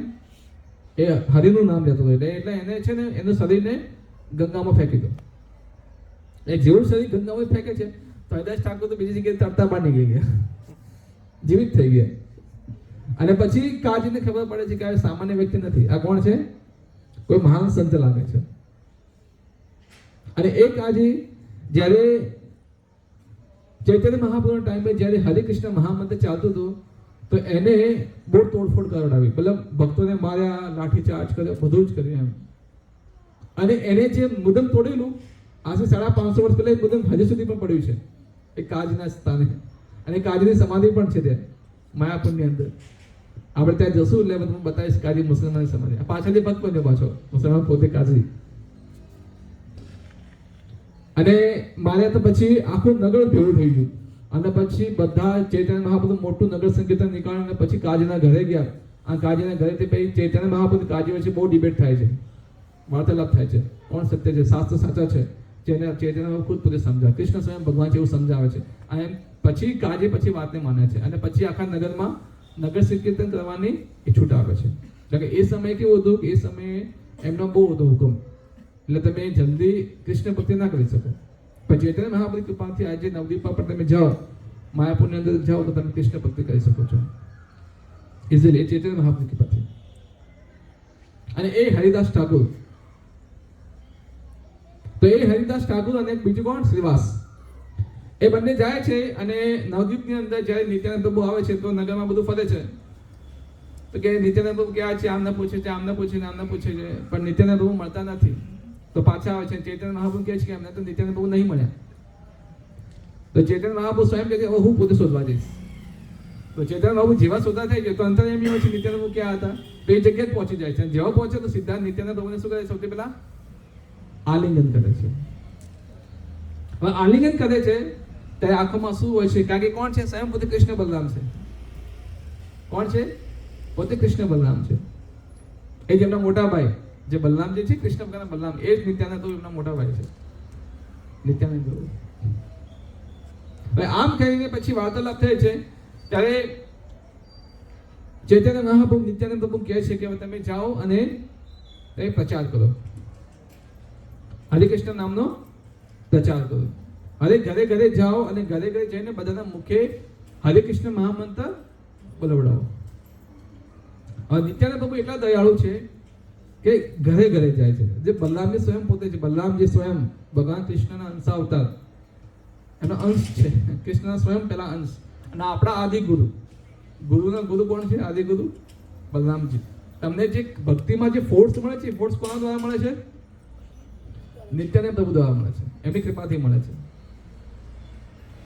એ હરિનું નામ લેતો હોય એટલે એને છે ને એનું શરીરને ગંગામાં ફેંકી દો. એ જેવું શરીર ગંગામાં ફેંકે છે તો હરિદાસ ઠાકોર તો બીજી જગ્યાએ તરતા બહાર નીકળી ગયા, જીવિત થઈ ગયા. અને પછી કાજીને ખબર પડે છે કે આ સામાન્ય વ્યક્તિ નથી, આ કોણ છે? કોઈ મહાન સંત લાગે છે. અને એ કાજી જ્યારે ચૈતન્ય મહાપ્રભુના ટાઈમે જ્યારે હરિકૃષ્ણ મહામંત્ર ચાલતું હતું તો એને બહુ તોડફોડ કરાવડાવી, મતલબ ભક્તોને માર્યા, લાઠીચાર્જ કર્યો, બધું જ કર્યું એમ. અને એને જે મુદમ તોડેલું આજે 550 વર્ષ પહેલા એ મુદમ હજી સુધી પણ પડ્યું છે એ કાજના સ્થાને. અને કાજની સમાધિ પણ છે ત્યાં માયાપુરની અંદર. આપણે ત્યાં જશું એટલે તમને બતાવીશ કાજી મુસલમાનની સમાધિ. પાછળથી ભક્ત બન્યો પાછો મુસલમાન પોતે કાજી. અને મારે તો પછી આખું નગર ભેળું થઈ ગયું. અને પછી બધા ચૈતન્ય મહાપ્રભુ મોટું નગર સંકીર્તન નીકળ્યું. પછી કાજીના ઘરે ગયા. આ કાજીના ઘરેથી પછી ચૈતન્ય મહાપ્રભુ કાજી વચ્ચે બહુ ડિબેટ થાય છે, વાર્તાલાપ થાય છે, કોણ સત્ય છે, શાસ્ત્ર સાચા છે. જેને ચૈતન્ય ખુદ પોતે સમજાવે, કૃષ્ણ સ્વયં ભગવાન છે એવું સમજાવે છે. અને પછી કાજી પછી વાતને માને છે. અને પછી આખા નગરમાં નગર સંકીર્તન કરવાની એ છૂટ આવે છે. કારણ કે એ સમયે કેવું હતું કે એ સમયે એમનો બહુ હતો હુકમ, એટલે તમે જલ્દી કૃષ્ણ ભક્તિ ના કરી શકો. પણ ચૈતન્ય મહાપ્રભુ કૃપાથી આજે નવદીપા પર તમે જાઓ, માયાપુરની અંદર જાઓ તો તમે કૃષ્ણ ભક્તિ કરી શકો છો ઇઝીલી, ચૈતન્ય મહાપ્રભુ કૃપાથી. અને એ હરિદાસ ઠાકોર, તો એ હરિદાસ ઠાકોર અને બીજું કોણ? શ્રીવાસ. એ બંને જાય છે અને નવદ્વીપની અંદર જ્યારે નિત્યાનંદ પ્રભુ આવે છે તો નગરમાં બધું ફરે છે. તો કે નિત્યાનંદ પ્રભુ ક્યાં છે? આમને પૂછે છે, આમને પૂછે છે, આમને પૂછે છે, પણ નિત્યાનંદ પ્રભુ મળતા નથી. તો પાછા આવે છે. ચૈતન્ય મહાપ્રભુ કહે છે કે અમને તો નિત્યાનંદ પ્રભુ નહીં મળ્યા. તો ચૈતન્ય મહાપ્રભુ સ્વયં કહે છે હવે હું પોતે શોધવા જઈશ. તો ચૈતન્ય મહાપ્રભુ જેવા શોધવા થઈ જાય તો અંતર્યામી હોય છે નિત્યાનંદ પ્રભુ ક્યાં હતા તો એ જગ્યાએ પહોંચી જાય છે. જેવા પહોંચે તો સીધા નિત્યાનંદ પ્રભુને શું કરે? સૌથી પહેલા આલિંગન કરે છે. હવે આલિંગન કરે છે ત્યારે આંખોમાં શું હોય છે? કારણ કે કોણ છે? સ્વયં પોતે કૃષ્ણ બલરામ છે. કોણ છે? પોતે કૃષ્ણ બલરામ છે. એ જ એમના મોટા ભાઈ જે બલરામ જે છે, કૃષ્ણ ભગવાન બલરામ, એ જ નિત્યાનંદ પ્રભુ એમના મોટા ભાઈ છે, નિત્યાનંદ પ્રભુ. હવે આમ કરીને પછી વાર્તાલાપ થાય છે ત્યારે ચૈતન્ય મહાપ્રભુ નિત્યાનંદ પ્રભુ કહે છે કે તમે જાઓ અને એ પ્રચાર કરો, હરિકૃષ્ણ નામનો પ્રચાર કરો. હરે ઘરે ઘરે જાઓ અને ઘરે ઘરે જઈને બધાના મુખે હરિકૃષ્ણ મહામંત્ર બોલવડાવો. હવે નિત્યાનંદ પ્રભુ એટલા દયાળુ છે કે ઘરે ઘરે જાય છે. જે બલરામજી સ્વયં પોતે છે, બલરામજી સ્વયં ભગવાન કૃષ્ણના અંશ અવતાર, એનો અંશ છે. કૃષ્ણના સ્વયં પહેલા અંશ. અને આપણા આદિ ગુરુ, ગુરુના ગુરુ કોણ છે? આદિ ગુરુ બલરામજી. તમને જે ભક્તિમાં જે ફોર્સ મળે છે, ફોર્સ કોના દ્વારા મળે છે? નિત્યાનંદ પ્રભુ દ્વારા મળે છે, એમની કૃપાથી મળે છે.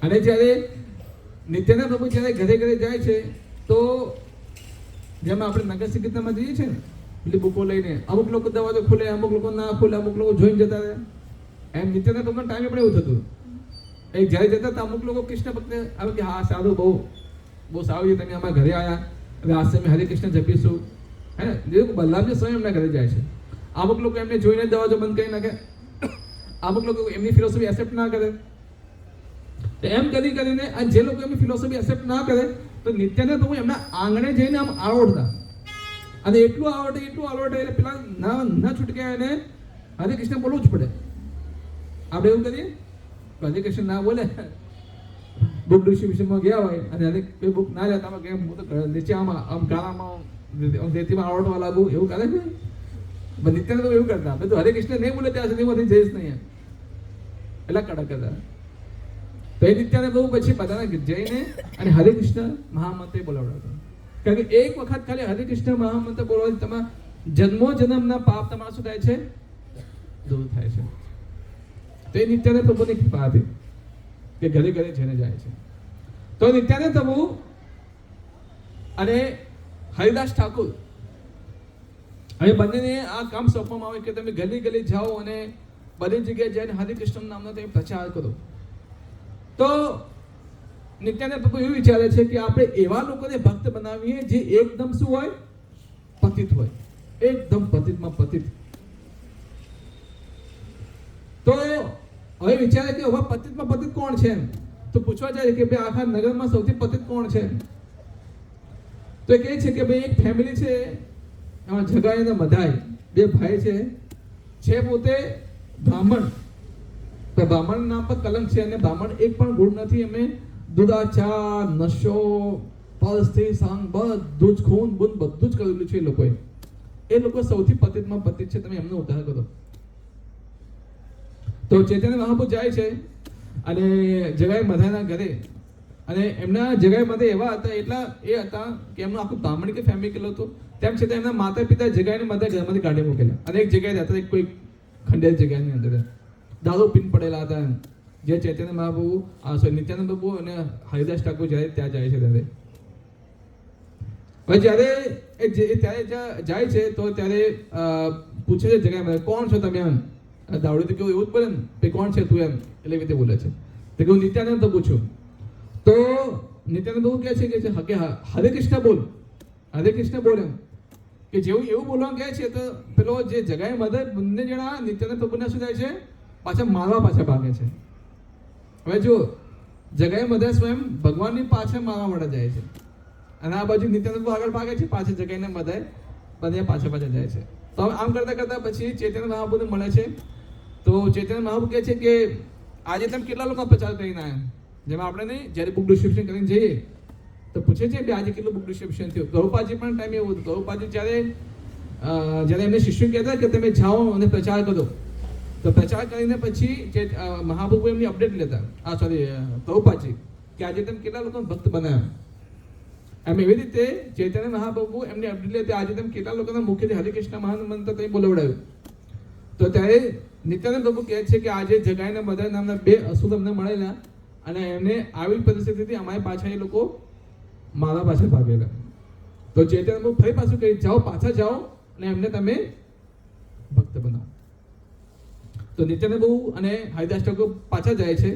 અને જ્યારે નિત્યાનંદ પ્રભુ જ્યારે ઘરે ઘરે જાય છે તો જેમ આપણે નગર સંકીર્તનમાં જઈએ છીએ ને એટલે બુકો લઈને, અમુક લોકો દરવાજો ખોલે, અમુક લોકો ના ખોલે, અમુક લોકો જોઈને જતા રહે. એમ નિત્યાનંદ પ્રભુના ટાઈમે પણ એવું થતું. એ જ્યારે જતા હતા અમુક લોકો કૃષ્ણ ભક્ત આવે કે હા સારું, બહુ સારું છે, તમે અમારા ઘરે આવ્યા, હવે આ સમય હરે કૃષ્ણ જપીશું, હે ને. બલરામજી સ્વયં એમના ઘરે જાય છે. અમુક લોકો એમને જોઈને દવા જો બંધ કરી નાખે, અમુક લોકો એમની ફિલોસોફી એક્સેપ્ટ ના કરે. તો એમ કરીને આ જે લોકો એમની ફિલોસોફી એક્સેપ્ટ ના કરે તો નિત્યાનંદ પ્રભુ એમના આંગણે જઈને આમ આવડતા, અને એટલું આવડે એટલે પેલા ના છૂટકે એને હરે કૃષ્ણ બોલવું જ પડે. આપણે એવું કરીએ, હરે કૃષ્ણ ના બોલે, બુક ડિસ્ટ્રીબ્યુશનમાં ગયા હોય અને હરે કોઈ બુક ના જતા હોય કે હું તો નીચે આમ ગાળામાં રેતીમાં આવડવા લાગુ, એવું કરે છે. નિત્યાનંદ તો એવું કરતા, બધું હરે કૃષ્ણ નહીં બોલે ત્યાં સુધી હું જઈશ નહીં, એટલા કડક હતા. તો એ નિત્યાનંદ બહુ પછી બધાને જઈને અને હરે કૃષ્ણ મહામંત્ર બોલાવડાવતા. કારણ કે એક વખત ખાલી હરે કૃષ્ણ મહામંત્ર બોલવાથી તમારા જન્મો જન્મના પાપ તમારા શું થાય છે? દૂર થાય છે. તો એ નિત્યાનંદ પ્રભુની કૃપા હતી કે ઘરે ઘરે જઈને જાય છે. તો નિત્યાનંદ પ્રભુ અને હરિદાસ ઠાકુર હવે બંનેને આ કામ સોંપવામાં આવે કે તમે ગલી ગલી જાઓ અને બધી જગ્યાએ જઈને હરે કૃષ્ણ નામનો તમે પ્રચાર કરો. તો નિત્યાનંદ પ્રભુ એવું વિચારે છે કે આપણે એવા લોકોને ભક્ત બનાવીએ જે એકદમ શું હોય? પતિત હોય, એકદમ પતિતમાં પતિત. તો હવે વિચારે કે હવે પતિતમાં પતિત કોણ છે એમ તો પૂછવા જાય કે ભાઈ આખા નગરમાં સૌથી પતિત કોણ છે? તો એ કહે છે કે ભાઈ એક ફેમિલી છે, એમાં જગાઈ અને મધાઈ બે ભાઈ છે પોતે બ્રાહ્મણ. તો બ્રાહ્મણ નામ પર કલંક છે અને બ્રાહ્મણ એક પણ ગુણ નથી. અમે દુરાચાર, નશો, પરસ્ત્રી સંગ બધું જ ખૂન બૂન બધું જ કરેલું છે એ લોકોએ. એ લોકો સૌથી પતિતમાં પતિત છે. તમે એમનો ઉદ્ધાર કરો. તો ચૈતન્ય મહાપ્રભુ જાય છે અને જગાઈ મધાઈના ઘરે, અને એમના જગાઈ મધાઈ એવા હતા, એટલા એ હતા કે એમનું આખું બ્રાહ્મણ કે ફેમિલી કેટલું હતું, તેમ છતાં એમના માતા પિતા જગાઈને મધાઈ ઘરમાંથી કાઢી મૂકેલા અને એક જગ્યાએ રહેતા, કોઈ ખંડેર જગ્યાની અંદર દારૂ પીને પડેલા હતા. જે ચૈતન્ય મહાપ્રભુ નિત્યાનંદ પ્રભુ અને હરિદાસ ઠાકુર જ્યારે ત્યાં જાય છે ત્યારે જ્યારે જાય છે તો ત્યારે પૂછે છે જગ્યાએ કોણ છો તમે? એમ દાવડી તો કેવું એવું જ બોલે ને, ભાઈ કોણ છે તું? એમ એટલે રીતે બોલે છે. તો કેવું નિત્યાનંદ તો પૂછ્યું તો નિત્યાનંદ પ્રભુ કહે છે કે હરે કૃષ્ણ બોલ, હરે કૃષ્ણ બોલ. એમ કે જેવું એવું બોલવાનું કહે છે તો પેલો જે જગાએ મધર બંને જણા નિત્યાનંદ પ્રભુને શું થાય છે? પાછા મારવા પાછા ભાગે છે. હવે જો જગાએ મધર સ્વયં ભગવાનની પાછળ મારવા માટે જાય છે અને આ બાજુ નિત્યાનંદ પ્રભુ આગળ ભાગે છે, પાછળ જગાઈને મધર બંને પાછા જાય છે. તો આમ કરતા પછી ચૈતન્ય મહાપ્રભુને મળે છે. તો ચૈતન્ય મહાપ્રભુ કહે છે કે આજે તમે કેટલા લોકો પ્રચાર કરીને આવ્યા? જેમાં આપણે નહીં, જ્યારે બુક ડિસ્ટ્રીબ્યુશન કરીને જઈએ તો પૂછે છે કે આજે કેટલું બુક ડિસ્ટ્રીબ્યુશન થયું. ગૌપાજી પણ ટાઈમ એવું હતું. ગૌપાજી જ્યારે એમને શિષ્યો કહેતા કે તમે જાઓ અને પ્રચાર કરો, તો પ્રચાર કરીને પછી જે મહાપ્રભુ એમની અપડેટ લેતા, ગૌપાજી કે આજે તમે કેટલા લોકો ભક્ત બનાવ્યા. એમ એવી રીતે ચૈતન્ય મહાપ્રભુ એમની અપડેટ લેતા આજે તમે કેટલા લોકોના મુખ્યથી હરે કૃષ્ણ મહાન મંત્ર તમે બોલાવડાવ્યું. તો ત્યારે નિત્યાનંદ પ્રભુ કહે છે કે આજે જગાઈને બધા નામના બે અસુર અમને મળેલા અને એમને આવી પરિસ્થિતિથી અમારી પાછા એ લોકો મારા પાછળ ભાગેલા. તો ચૈતન્ય પ્રભુ ફરી પાછું કહી જાઓ, પાછા જાઓ અને એમને તમે ભક્ત બનાવો. તો નિત્યાનંદ પ્રભુ અને હરિદાસ ઠાકોર પાછા જાય છે.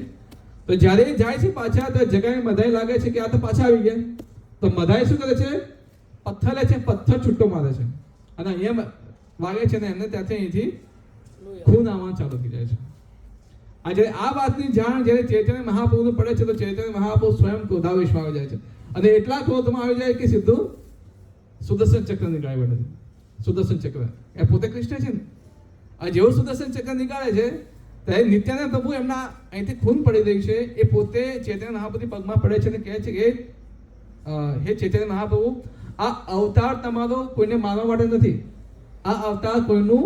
તો જ્યારે જાય છે પાછા તો જગાઈને મધાઈ લાગે છે કે આ તો પાછા આવી ગયા. તો મધાઈ શું કરે છે? પથ્થર લે છે, પથ્થર છૂટો મારે છે અને અહીંયા વાગે છે ને એમને ત્યાંથી અહીંથી ખૂન આવવાનું ચાલુ થઈ જાય છે. આજે આ વાતની જાણ જ્યારે ચૈતન્ય મહાપ્રભુને પડે છે તો ચૈતન્ય મહાપ્રભુ સ્વયં ક્રોધાવેશમાં આવી જાય છે અને એટલા ક્રોધમાં આવી જાય કે સીધું સુદર્શન ચક્ર નીકાળી પડે છે. સુદર્શન ચક્ર એ પોતે કૃષ્ણ છે ને, આ જેવું સુદર્શન ચક્ર નીકાળે છે ત્યારે નિત્યાનંદ પ્રભુ એમના અહીંથી ખૂન પડી રહી છે, એ પોતે ચૈતન્ય મહાપ્રભુ પગમાં પડે છે અને કહે છે કે હે ચૈતન્ય મહાપ્રભુ, આ અવતાર તમારો કોઈને મારવા માટે નથી, આ અવતાર કોઈનું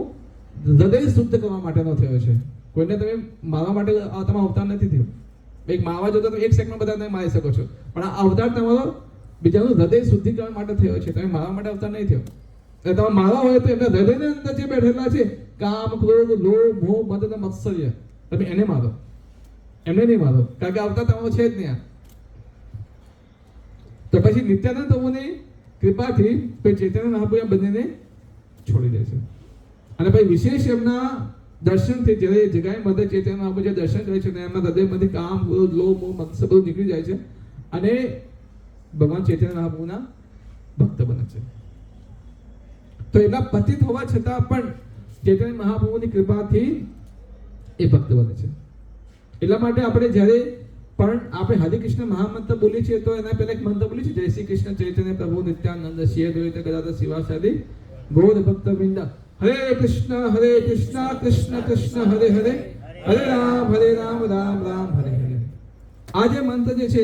હૃદય શુદ્ધ કરવા માટેનો થયો છે. કોઈને તમે મારવા માટે તમારો અવતાર નથી થયો. એક મારવા જો તમે એક સેકન્ડ બધા તમે મારી શકો છો, પણ આ અવતાર તમારો બીજાનું હૃદય શુદ્ધિકરણ માટે થયો છે. તમે મારવા માટે અવતાર નહીં થયો. એટલે તમે મારવા હોય તો એમના હૃદયની અંદર જે બેઠેલા છે કામ, ક્રોધ, લોભ, મોહ, મદ અને મત્સર્ય, તમે એને મારો, એમને નહીં મારો, કારણ કે અવતાર તમારો છે જ નહીં. તો પછી નિત્યાનંદ પ્રભુની કૃપાથી ચૈતન્ય મહાપ્રભુ બંનેને છોડી દે છે અને પછી વિશેષ એમના દર્શનથી જ્યારે જગાએ મધર ચૈતન્ય મહાપ્રભુ જે દર્શન કરે છે એમના હૃદયમાંથી કામ, ક્રોધ, લોભ, મોહ, મત્સર્ય બધું નીકળી જાય છે અને ભગવાન ચૈતન્ય મહાપ્રભુના ભક્ત બને છે. તો એટલા પતિત હોવા છતાં પણ ચૈતન્ય મહાપ્રભુની કૃપાથી એ ભક્ત બને છે. એટલા માટે આપણે જ્યારે પણ આપણે હરે કૃષ્ણ મહામંત્ર બોલીએ છીએ તો એના પહેલા એક મંત્ર બોલીએ છીએ, જય શ્રી કૃષ્ણ ચૈતન્ય પ્રભુ નિત્યાનંદ શ્રી અદ્વૈત ગદાધર શિવાસાદિ ગૌર ભક્ત વૃંદ. હરે કૃષ્ણ કૃષ્ણ કૃષ્ણ હરે હરે, હરે રામ રામ રામ હરે હરે. આ જે મંત્ર જે છે,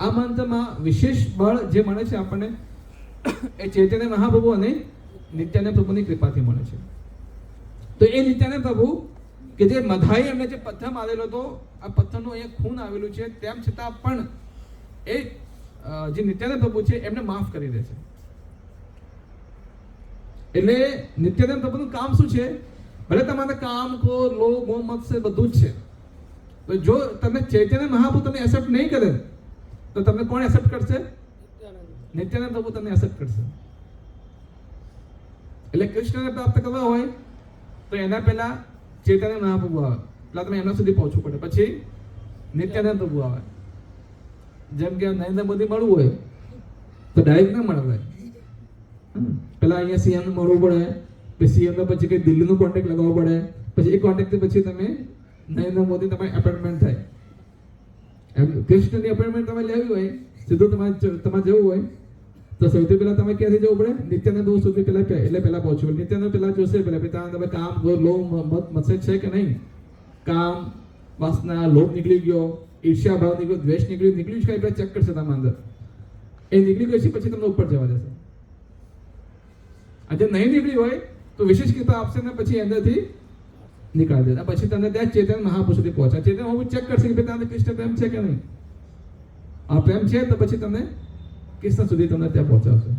આ મંત્રમાં વિશેષ બળ જે મળે છે આપણને એ ચૈતન્ય મહાપ્રભુ અને નિત્યાનંદ પ્રભુની કૃપાથી મળે છે. તો એ નિત્યાનંદ પ્રભુ કે જે મધાઈ એમને જે પથ્થર મારેલો હતો, આ પથ્થરનું અહીંયા ખૂન આવેલું છે, તેમ છતાં પણ એ જે નિત્યાનંદ પ્રભુ છે એમને માફ કરી દે છે. એટલે નિત્યાનંદ પ્રભુનું કામ શું છે? ભલે તમારે કામ, ક્રોધ, લોભ, મોહ, મત્સર બધું જ છે, તો જો તમે ચૈતન્ય મહાપ્રભુ તમે એક્સેપ્ટ નહીં કરે તો તમને કોણ એક્સેપ્ટ કરશે? નિત્યાનંદ પ્રભુ તમને એક્સેપ્ટ કરશે. એટલે કૃષ્ણને પ્રાપ્ત કરવા હોય તો એના પહેલા ચૈતન્ય મહાપ્રભુ આવે, એટલે તમે એમના સુધી પહોંચવું પડે, પછી નિત્યાનંદ પ્રભુ આવે. જેમ કે નરેન્દ્ર મોદી મળવું હોય તો ડાયરેક્ટ ના મળવાય, પેલા અહીંયા સીએમ મળવું પડે, પછી સીએમ પછી કઈ દિલ્હીનું કોન્ટેક્ટ લગાવવું પડે, પછી એ કોન્ટેક્ટ પછી તમે નરેન્દ્ર મોદી તમારી એપોઇન્ટમેન્ટ થાય. એમ કૃષ્ણની એપોઇન્ટમેન્ટ તમે લેવી હોય, સીધું તમારે જવું હોય તો સૌથી પહેલા તમે ક્યાંથી જવું પડે? નિત્યાનંદ પ્રભુ સુધી પહેલા, એટલે પહેલા પહોંચવું. નિત્યાનંદ પહેલા જોશે પહેલા પિતા તમે કામ, લોભ, મત, મત્સર છે કે નહીં, કામ, વાસના, લોભ નીકળી ગયો, ઈર્ષ્યા ભાવ નીકળ્યો, દ્વેષ નીકળ્યું છે કઈ પહેલા ચેક કરશે તમારા અંદર. એ નીકળી ગયું છે પછી તમને ઉપર જવા દેશે. આજે નહીં નીકળી હોય તો વિશેષ કૃપા આપશે ને પછી અંદરથી નીકાળી દે, પછી તમને ત્યાં ચેતન મહાપુરુષ સુધી પહોંચે. ચેતન હું ચેક કરશે કે તમને કૃષ્ણ પ્રેમ છે કે નહીં. આ પ્રેમ છે તો પછી તમને કૃષ્ણ સુધી તમને ત્યાં પહોંચાડશે.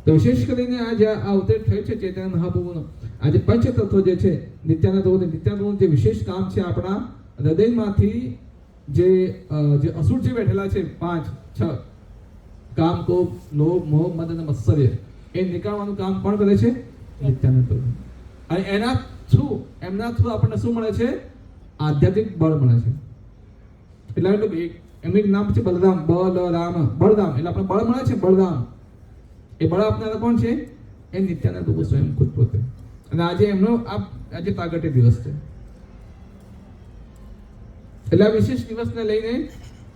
તો વિશેષ કરીને આ જે આ અવતર થયો છે ચૈતન્ય મહાપ્રભુનો, આજે પંચતત્વ જે છે નિત્યાનંદ જે વિશેષ કામ છે આપણા હૃદયમાંથી જે અસુર જે બેઠેલા છે 5-6 કામ, કોપ, લોભ, મોહ, મદ અને મત્સર્ય, એ નીકાળવાનું કામ કોણ કરે છે? નિત્યાનંદ પ્રભુ. અને એમના થ્રુ આપણને શું મળે છે? આધ્યાત્મિક બળ મળે છે. એટલે એમનું નામ છે બલરામ, બલરામ, બળરામ, એટલે આપણે બળ મળે છે બળરામ. એ બળ આપનારા કોણ છે? એ નિત્યાનંદ પ્રભુ સ્વયં ખુદ પોતે. અને આજે એમનો આજે પ્રાગટ્ય દિવસ છે. એટલે આ વિશેષ દિવસને લઈને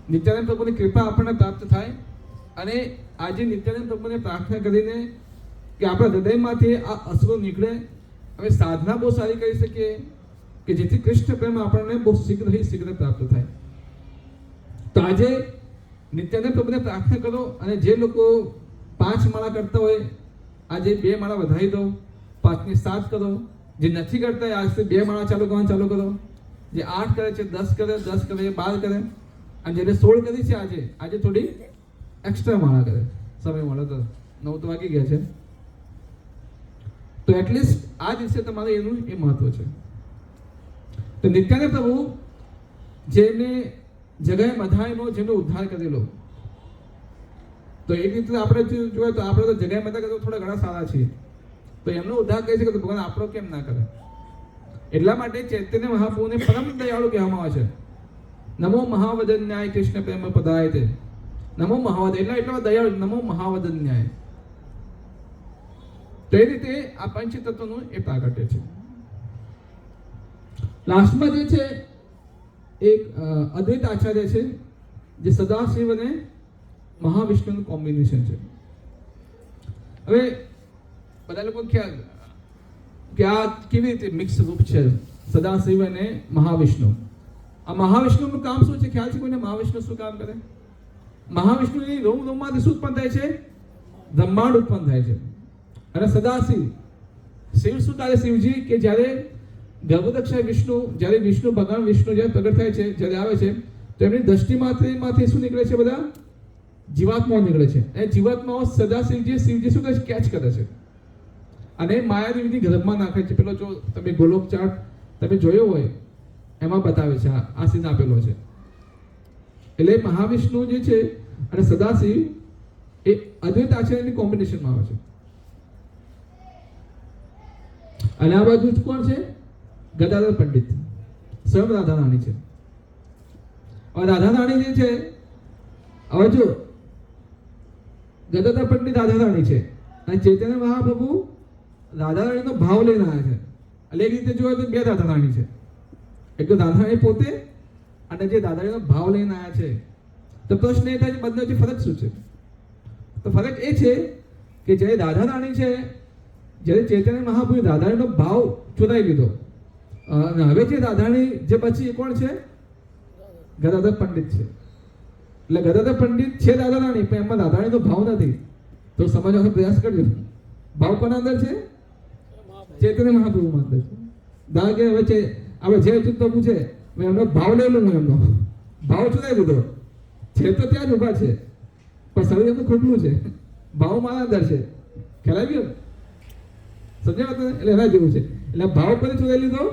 નિત્યાનંદ પ્રભુની કૃપા આપણને પ્રાપ્ત થાય. અને આજે નિત્યાનંદ પ્રભુને પ્રાર્થના કરીને કે આપણા હૃદયમાંથી આ અસરો નીકળે. હવે સાધના બહુ સારી કરી શકીએ કે જેથી કૃષ્ણ પ્રેમ આપણને બહુ શીઘ્ર પ્રાપ્ત થાય. તો આજે નિત્યાનંદ પ્રભુને પ્રાર્થના કરો. અને જે લોકો 5 માળા કરતા હોય આજે 2 માળા વધારી દો, 5 ની 7 કરો. જે નથી કરતા આજથી 2 માળા ચાલુ કરો. જે 8 કરે છે 10 કરે, 10 કરે 12 કરે. અને જેને 16 કરી છે આજે થોડી એક્સ્ટ્રા માળા કરે. સમય મળે તો 9 તો વાગી ગયા છે, તો એટલીસ્ટ આ દિવસે તમારે એનું એ મહત્વ છે. તો નિત્યાનંદ પ્રભુ જેને જગાએ મધાઈનો જેનો ઉદ્ધાર કરેલો, તો એક રીતે આપણે જોઈએ તો આપણે તો જગાએ મધા કરતા થોડા ઘણા સારા છીએ, તો એમનો ઉદ્ધાર કરી શકે તો ભગવાન આપણો કેમ ના કરે? એટલા માટે ચૈતન્ય મહાપ્રભુને પરમ દયાળુ કહેવામાં આવે છે. નમો મહાવદન્યાય કૃષ્ણ પ્રેમ પદાય તે. નમો મહાવદ એટલા દયાળુ, નમો મહાવદન્યાય. તો એ રીતે આ પંચતત્વનું એ પ્રાગટ્ય છે. લાસ્ટમાં જે છે એક અદ્વૈત આચાર્ય છે, જે સદાશિવ અને મહાવિષ્ણુનું કોમ્બિનેશન છે. હવે બધા લોકો ખ્યાલ કે આ કેવી રીતે મિક્સ રૂપ છે સદાશિવ અને મહાવિષ્ણુ. આ મહાવિષ્ણુનું કામ શું છે? ખ્યાલ છે કોઈને? મહાવિષ્ણુ શું કામ કરે? મહાવિષ્ણુની રોમમાંથી શું ઉત્પન્ન થાય છે? બ્રહ્માંડ ઉત્પન્ન થાય છે. અને સદાશિવ, શિવ શું કરે? શિવજી કે જ્યારે ગર્ભદક્ષ વિષ્ણુ, જ્યારે ભગવાન વિષ્ણુ જ્યારે પ્રગટ થાય છે, જ્યારે આવે છે, તો એમની દ્રષ્ટિમાંથી શું નીકળે છે? બધા જીવાત્માઓ નીકળે છે. એ જીવાત્માઓ શિવજી શું કરે છે? કેચ કરે છે અને માયાદેવીની ગર્ભમાં નાખે છે. પેલો જો તમે ગોલોક ચાર્ટ તમે જોયો હોય એમાં બતાવે છે, આ સીન આપેલો છે. એટલે મહાવિષ્ણુ જે છે અને સદાશિવ એ અદ્વૈત આચાર્યની કોમ્બિનેશનમાં આવે છે. અને આ બાજુ કોણ છે? ગદાધર પંડિત, સ્વયં રાધા રાણી છે. હવે રાધા રાણી જે છે, હવે જો ગદાધર પંડિત રાધા રાણી છે અને ચૈતન્ય મહાપ્રભુ રાધારાણીનો ભાવ લઈને આવ્યા છે. એટલે એ રીતે જોયો તો બે રાધારાણી છે, એક તો રાધારાણી પોતે અને જે રાધારાણીનો ભાવ લઈને આવ્યા છે. તો પ્રશ્ન એ થાય છે બંને વચ્ચે ફરક શું છે? તો ફરક એ છે કે જે રાધારાણી છે, જ્યારે ચૈતન્ય મહાપ્રભુએ રાધારાણીનો ભાવ ચોરાઈ લીધો, અને હવે જે રાધારાણી જે પછી એ કોણ છે? ગદાધર પંડિત છે. એટલે ગદાધર પંડિત છે રાધારાણી, પણ એમાં રાધારાણીનો ભાવ નથી. તો સમજવાનો પ્રયાસ કરજો. ભાવ કોના અંદર છે? ચૈતન્ય મહાપ્રભુમાં અંદર છે. ધારો કે હવે આપણે જે ચિત્ત પ્રભુ છે, એમનો ભાવ લઈ લઉં, એમનો ભાવ ચોરાઈ લીધો છે, તો ત્યાં જ ઉભા છે, પણ શરીર એમનું ખોટલું છે, ભાવ મારા અંદર છે. ખ્યાલ આવી ગયો? સમજાય વાત? એટલે એના જેવું છે. એટલે ભાવ પર ચોરાઈ લીધો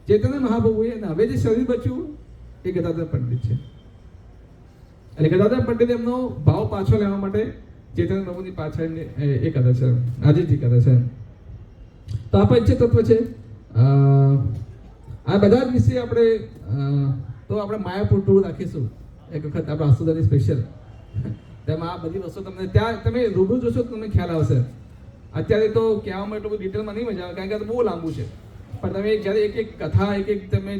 ચૈતન્ય મહાપ્રભુએ, અને હવે જે શરીર બચ્યું એ ગદાધર પંડિત છે. એટલે ગદાધર પંડિત એમનો ભાવ પાછો લેવા માટે ચૈતન્ય પ્રભુની પાછળ એ કરે છે, હાજરી કરે છે. તો આ પંચ તત્વ છે. આ બધા જ વિશે આપણે તો આપણે માયાપુર ટૂર રાખીશું એક વખત, આપણે આસુદાની સ્પેશિયલ. તેમાં આ બધી વસ્તુ તમને ત્યાં તમે રૂબરૂ જોશો તો તમને ખ્યાલ આવશે. અત્યારે તો કહેવામાં એટલું બધું ડિટેલમાં નહીં મજા આવે, કારણ કે આ તો બહુ લાંબુ છે. પણ તમે જ્યારે એક એક કથા, એક એક તમે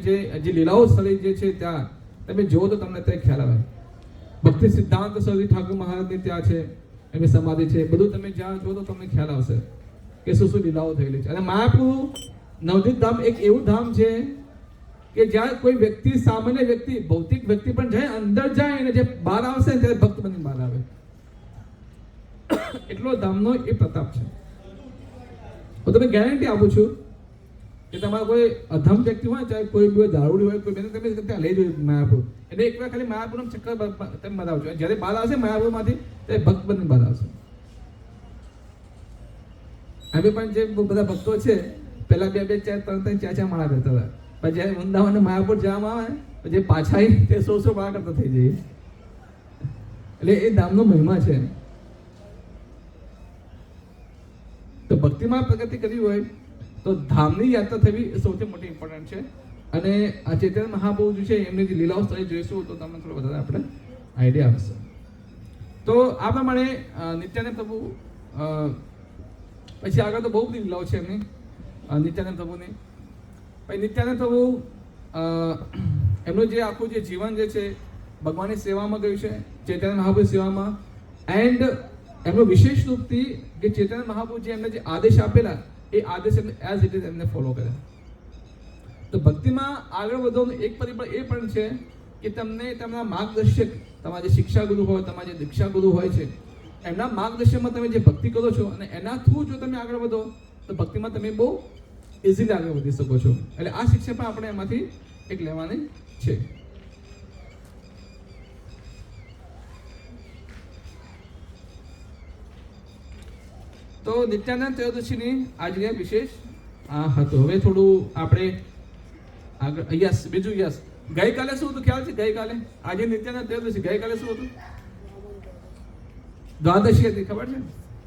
જે લીલાઓ સ્થળી જે છે ત્યાં તમે જુઓ તો તમને ત્યાં ખ્યાલ આવે. ભક્તિ સિદ્ધાંત સરસ્વતી ઠાકોર મહારાજની ત્યાં છે, એમની સમાધિ છે, બધું તમે જ્યાં જુઓ તો તમને ખ્યાલ આવશે કે શું શું લીલાઓ થયેલી છે. અને માયાપુર નવદીપ ધામ એક એવું ધામ છે કે જ્યાં કોઈ વ્યક્તિ, સામાન્ય વ્યક્તિ, ભૌતિક વ્યક્તિ પણ જાય, અંદર જાય અને જે બહાર આવશે ત્યારે ભક્ત બની બહાર આવે. એટલો ધામનો એ પ્રતાપ છે. હું તમને ગેરંટી આપું છું કે તમારા કોઈ અધમ વ્યક્તિ હોય, ચાહે કોઈ બી દારૂડી હોય, કોઈ બેન, તમે ત્યાં લઈ જોઈએ માયાપુર. એટલે એક વાર ખાલી માયાપુરનો ચક્કર તમે બતાવજો. જ્યારે બહાર આવશે માયાપુરમાંથી ત્યારે ભક્ત બની બહાર આવશે. અમે પણ જે બધા ભક્તો છે, પહેલા 2-2, 4-3 4 માળા કરતા હતા, પણ જ્યારે વૃંદાવન અને માયાપુર જવામાં આવે પછી પાછા તે 100 માળા કરતા થઈ જઈએ. એટલે એ ધામનો મહિમા છે. તો ભક્તિમાં પ્રગતિ કરવી હોય તો ધામની યાત્રા થવી એ સૌથી મોટી ઇમ્પોર્ટન્ટ છે. અને આ ચૈતન્ય મહાપ્રભુ જે છે એમની જે લીલાઓ સ્થળે જોઈશું તો તમને થોડો વધારે આપણે આઈડિયા આવશે. તો આ પ્રમાણે નિત્યાનંદ પ્રભુ પછી આગળ તો બહુ બધી લીલાઓ છે એમની નિત્યાનંદ પ્રભુની. પછી નિત્યાનંદ પ્રભુ એમનું જે આખું જે જીવન જે છે ભગવાનની સેવામાં ગયું છે, ચૈતન્ય મહાપ્રભુ સેવામાં. એન્ડ એમનો વિશેષ રૂપથી કે ચૈતન્ય મહાપ્રભુ જે એમને જે આદેશ આપેલા એ આદેશ એમને એઝ ઇટ ઇઝ એમને ફોલો કર્યા. તો ભક્તિમાં આગળ વધવાનું એક પરિબળ એ પણ છે કે તમને તમારા માર્ગદર્શક, તમારા જે શિક્ષા ગુરુ હોય, તમારા જે દીક્ષા ગુરુ હોય છે, એમના માર્ગદર્શનમાં તમે જે ભક્તિ કરો છો અને એના થ્રુ જો તમે આગળ વધો તો ભક્તિમાં તમે બહુ ઇઝીલી આગળ વધી શકો છો. એટલે આ શિક્ષા પણ આપણે એમાંથી એક લેવાની છે. તો નિત્યાનંદ ત્રયોદશીની આજે વિશેષ આ હતું. હવે થોડું આપણે આગળ યસ બીજું યસ ગઈકાલે શું હતું ખ્યાલ છે? ગઈકાલે આજે નિત્યાનંદ ત્રયોદશી, ગઈકાલે શું હતું? દ્વાદશી હતી, ખબર છે?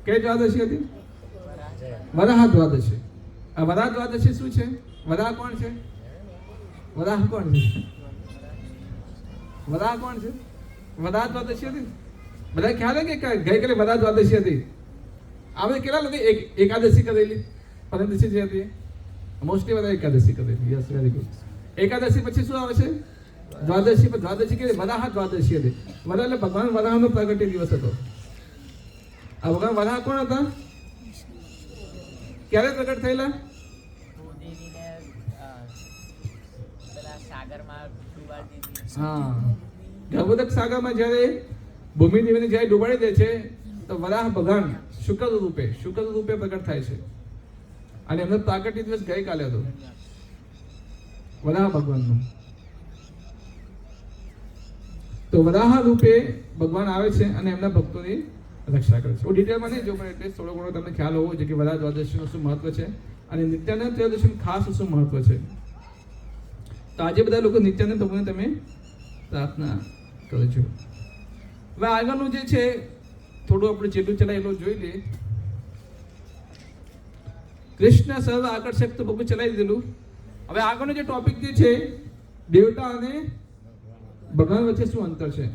કઈ દ્વાદશી હતી? વરાહ દ્વાદશી. આ વરાહ દ્વાદશી શું છે? વરાહ કોણ છે? વરાહ કોણ છે? વરાહ કોણ છે? વરાહ દ્વાદશી હતી. બધા ખ્યાલ છે કે ગઈકાલે વરાહ દ્વાદશી હતી? આપણે કેટલા લોકો એકાદશી કરેલી? પંચદશી જે હતી મોસ્ટલી બધા એકાદશી કરેલી. Yes, very good. એકાદશી પછી શું આવે છે? દ્વાદશી. પર દ્વાદશી કે વરાહ દ્વાદશી હતી. વરાહ એટલે ભગવાન વરાહનો પ્રગટી દિવસ હતો. આ ભગવાન વરાહ કોણ હતા? ક્યારે પ્રગટ થયેલા? હા, ગર્ભોદક સાગરમાં જ્યારે ભૂમિદેવીને જ્યારે ડૂબાડી દે છે તો વરાહ ભગવાન શુક્ર રૂપે પ્રગટ થાય છે. અને એમનો પ્રાગટ્ય દિવસ ગઈકાલે હતો વરાહ ભગવાનનો. તો વરાહ રૂપે ભગવાન આવે છે અને એમના ભક્તોની રક્ષા કરે છે. હું ડિટેલમાં નહીં જો, પણ એટલે થોડો ઘણો તમને ખ્યાલ હોવો જોઈએ કે વરાહ દ્વાદશીનું શું મહત્વ છે અને નિત્યાનંદ ત્રયોદશીનું ખાસ શું મહત્વ છે. તો આજે બધા લોકો નિત્યાનંદ પ્રભુને તમે પ્રાર્થના કરજો. હવે આગળનું જે છે થોડું આપણે જેટલું ચલાય એટલું જોઈ લઈએ. કૃષ્ણ સર્વ આકર્ષક તો પ્રભુ ચલાવી દીધેલું. હવે આગળનો જે ટોપિક જે છે દેવતા અને ભગવાન વચ્ચે શું અંતર છે